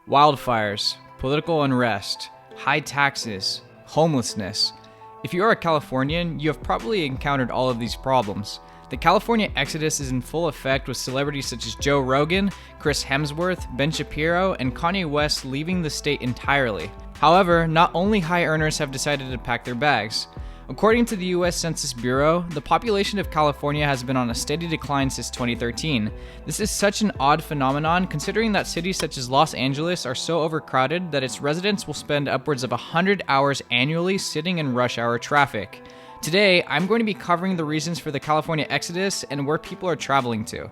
Wildfires, political unrest, high taxes, homelessness. If you are a Californian, you have probably encountered all of these problems. The California exodus is in full effect, with celebrities such as Joe Rogan, Chris Hemsworth, Ben Shapiro, and Kanye West leaving the state entirely. However, not only high earners have decided to pack their bags. According to the US Census Bureau, the population of California has been on a steady decline since 2013. This is such an odd phenomenon, considering that cities such as Los Angeles are so overcrowded that its residents will spend upwards of 100 hours annually sitting in rush hour traffic. Today, I'm going to be covering the reasons for the California exodus and where people are traveling to.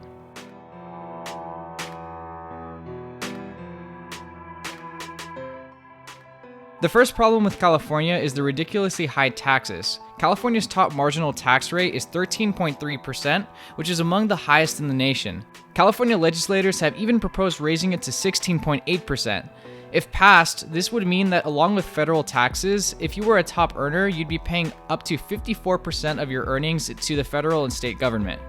The first problem with California is the ridiculously high taxes. California's top marginal tax rate is 13.3%, which is among the highest in the nation. California legislators have even proposed raising it to 16.8%. If passed, this would mean that along with federal taxes, if you were a top earner, you'd be paying up to 54% of your earnings to the federal and state government.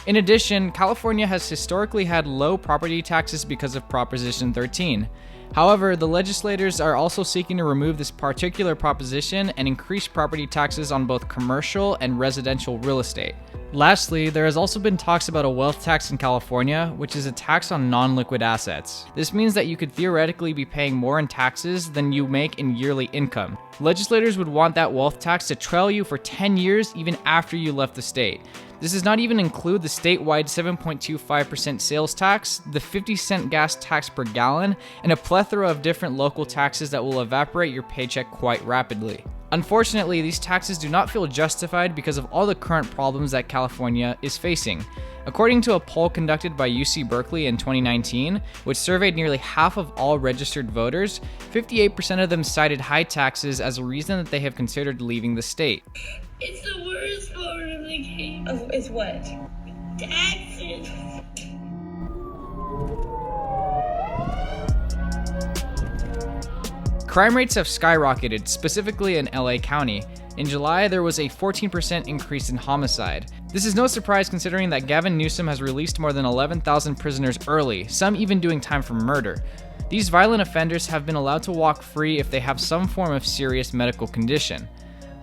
In addition, California has historically had low property taxes because of Proposition 13. However, the legislators are also seeking to remove this particular proposition and increase property taxes on both commercial and residential real estate. Lastly, there has also been talks about a wealth tax in California, which is a tax on non-liquid assets. This means that you could theoretically be paying more in taxes than you make in yearly income. Legislators would want that wealth tax to trail you for 10 years even after you left the state. This does not even include the statewide 7.25% sales tax, the 50-cent gas tax per gallon, and a plethora of different local taxes that will evaporate your paycheck quite rapidly. Unfortunately, these taxes do not feel justified because of all the current problems that California is facing. According to a poll conducted by UC Berkeley in 2019, which surveyed nearly half of all registered voters, 58% of them cited high taxes as a reason that they have considered leaving the state. It's the worst part of the game. It's what? Taxes. Crime rates have skyrocketed, specifically in LA County. In July, there was a 14% increase in homicide. This is no surprise considering that Gavin Newsom has released more than 11,000 prisoners early, some even doing time for murder. These violent offenders have been allowed to walk free if they have some form of serious medical condition.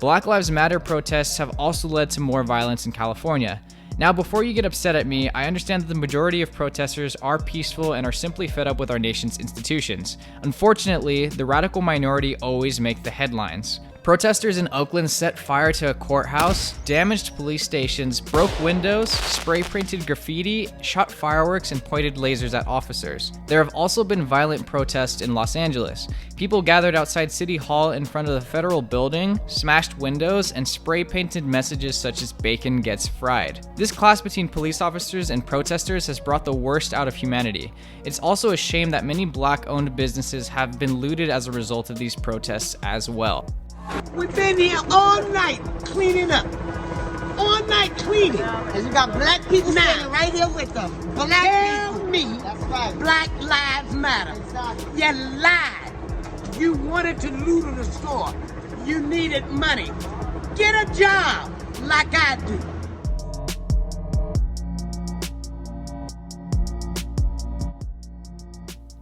Black Lives Matter protests have also led to more violence in California. Now, before you get upset at me, I understand that the majority of protesters are peaceful and are simply fed up with our nation's institutions. Unfortunately, the radical minority always make the headlines. Protesters in Oakland set fire to a courthouse, damaged police stations, broke windows, spray-painted graffiti, shot fireworks, and pointed lasers at officers. There have also been violent protests in Los Angeles. People gathered outside City Hall in front of the federal building, smashed windows, and spray-painted messages such as "Bacon gets fried." This clash between police officers and protesters has brought the worst out of humanity. It's also a shame that many black-owned businesses have been looted as a result of these protests as well. We've been here all night cleaning up. All night cleaning. And you got black people standing right here with them. Black people. Me, that's right. Black Lives Matter. Exactly. You lied. You wanted to loot in the store. You needed money. Get a job like I do.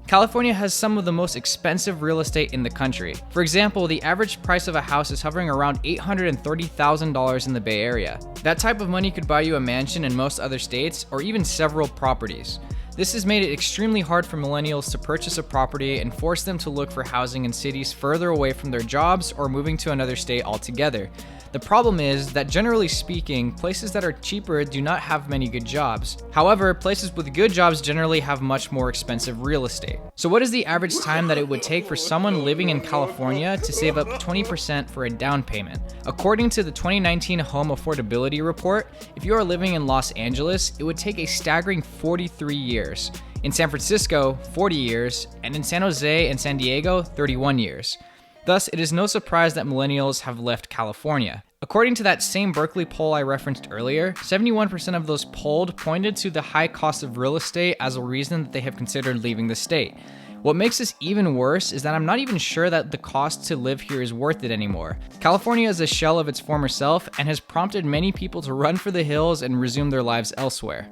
California has some of the most expensive real estate in the country. For example, the average price of a house is hovering around $830,000 in the Bay Area. That type of money could buy you a mansion in most other states, or even several properties. This has made it extremely hard for millennials to purchase a property and force them to look for housing in cities further away from their jobs or moving to another state altogether. The problem is that, generally speaking, places that are cheaper do not have many good jobs. However, places with good jobs generally have much more expensive real estate. So what is the average time that it would take for someone living in California to save up 20% for a down payment? According to the 2019 Home Affordability Report, if you are living in Los Angeles, it would take a staggering 43 years. In San Francisco, 40 years, and in San Jose and San Diego, 31 years. Thus, it is no surprise that millennials have left California. According to that same Berkeley poll I referenced earlier, 71% of those polled pointed to the high cost of real estate as a reason that they have considered leaving the state. What makes this even worse is that I'm not even sure that the cost to live here is worth it anymore. California is a shell of its former self and has prompted many people to run for the hills and resume their lives elsewhere.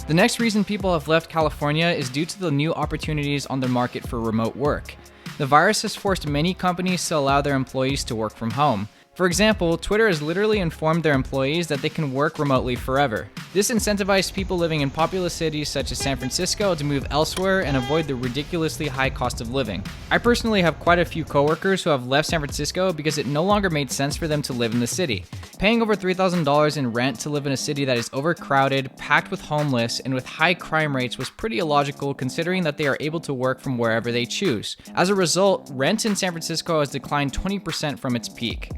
The next reason people have left California is due to the new opportunities on the market for remote work. The virus has forced many companies to allow their employees to work from home. For example, Twitter has literally informed their employees that they can work remotely forever. This incentivized people living in populous cities such as San Francisco to move elsewhere and avoid the ridiculously high cost of living. I personally have quite a few coworkers who have left San Francisco because it no longer made sense for them to live in the city. Paying over $3,000 in rent to live in a city that is overcrowded, packed with homeless, and with high crime rates was pretty illogical considering that they are able to work from wherever they choose. As a result, rent in San Francisco has declined 20% from its peak.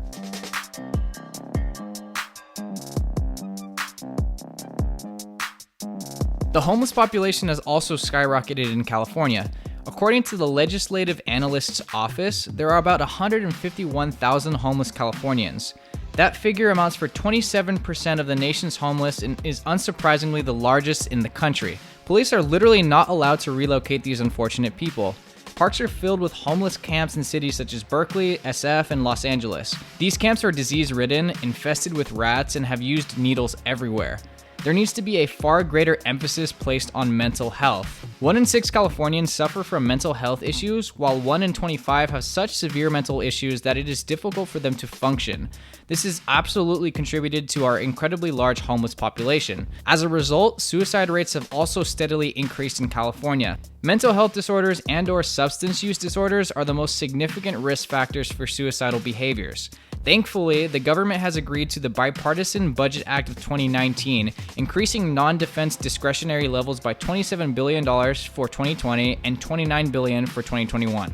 The homeless population has also skyrocketed in California. According to the Legislative Analyst's Office, there are about 151,000 homeless Californians. That figure amounts for 27% of the nation's homeless and is unsurprisingly the largest in the country. Police are literally not allowed to relocate these unfortunate people. Parks are filled with homeless camps in cities such as Berkeley, SF, and Los Angeles. These camps are disease-ridden, infested with rats, and have used needles everywhere. There needs to be a far greater emphasis placed on mental health. 1 in 6 Californians suffer from mental health issues, while 1 in 25 have such severe mental issues that it is difficult for them to function. This has absolutely contributed to our incredibly large homeless population. As a result, suicide rates have also steadily increased in California. Mental health disorders and/or substance use disorders are the most significant risk factors for suicidal behaviors. Thankfully, the government has agreed to the Bipartisan Budget Act of 2019, increasing non-defense discretionary levels by $27 billion for 2020 and $29 billion for 2021.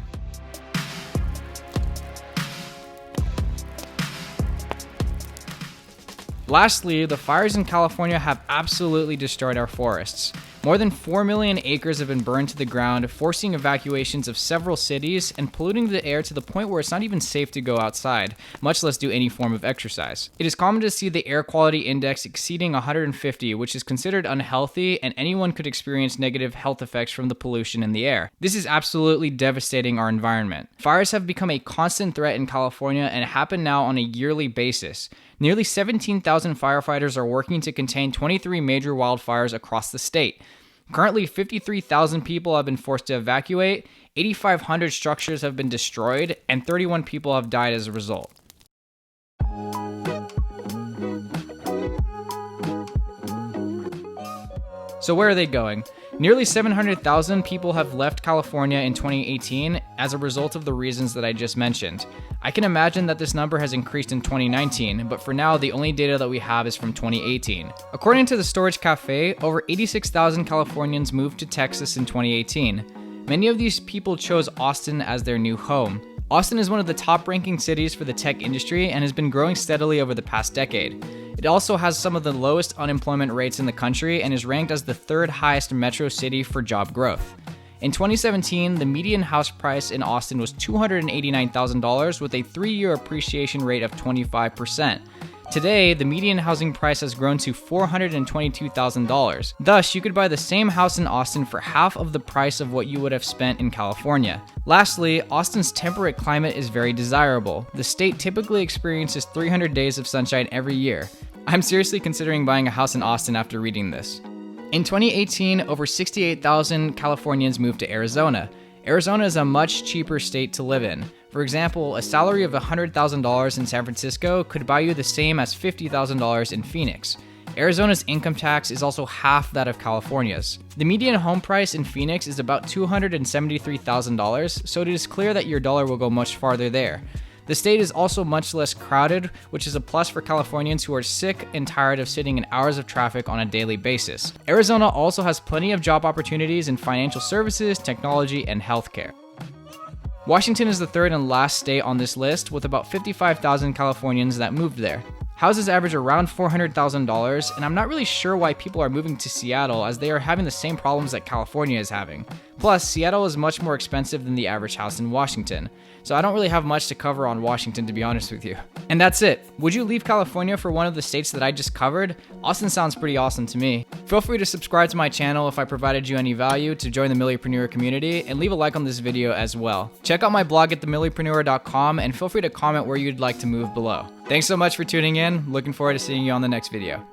Lastly, the fires in California have absolutely destroyed our forests. More than 4 million acres have been burned to the ground, forcing evacuations of several cities and polluting the air to the point where it's not even safe to go outside, much less do any form of exercise. It is common to see the air quality index exceeding 150, which is considered unhealthy, and anyone could experience negative health effects from the pollution in the air. This is absolutely devastating our environment. Fires have become a constant threat in California and happen now on a yearly basis. Nearly 17,000 firefighters are working to contain 23 major wildfires across the state. Currently, 53,000 people have been forced to evacuate, 8,500 structures have been destroyed, and 31 people have died as a result. So where are they going? Nearly 700,000 people have left California in 2018 as a result of the reasons that I just mentioned. I can imagine that this number has increased in 2019, but for now, the only data that we have is from 2018. According to the Storage Cafe, over 86,000 Californians moved to Texas in 2018. Many of these people chose Austin as their new home. Austin is one of the top-ranking cities for the tech industry and has been growing steadily over the past decade. It also has some of the lowest unemployment rates in the country and is ranked as the 3rd highest metro city for job growth. In 2017, the median house price in Austin was $289,000 with a 3-year appreciation rate of 25%. Today, the median housing price has grown to $422,000. Thus, you could buy the same house in Austin for half of the price of what you would have spent in California. Lastly, Austin's temperate climate is very desirable. The state typically experiences 300 days of sunshine every year. I'm seriously considering buying a house in Austin after reading this. In 2018, over 68,000 Californians moved to Arizona. Arizona is a much cheaper state to live in. For example, a salary of $100,000 in San Francisco could buy you the same as $50,000 in Phoenix. Arizona's income tax is also half that of California's. The median home price in Phoenix is about $273,000, so it is clear that your dollar will go much farther there. The state is also much less crowded, which is a plus for Californians who are sick and tired of sitting in hours of traffic on a daily basis. Arizona also has plenty of job opportunities in financial services, technology, and healthcare. Washington is the 3rd and last state on this list, with about 55,000 Californians that moved there. Houses average around $400,000, and I'm not really sure why people are moving to Seattle as they are having the same problems that California is having. Plus, Seattle is much more expensive than the average house in Washington, so I don't really have much to cover on Washington, to be honest with you. And that's it. Would you leave California for one of the states that I just covered? Austin sounds pretty awesome to me. Feel free to subscribe to my channel if I provided you any value, to join the Millypreneur community, and leave a like on this video as well. Check out my blog at themillypreneur.com and feel free to comment where you'd like to move below. Thanks so much for tuning in. Looking forward to seeing you on the next video.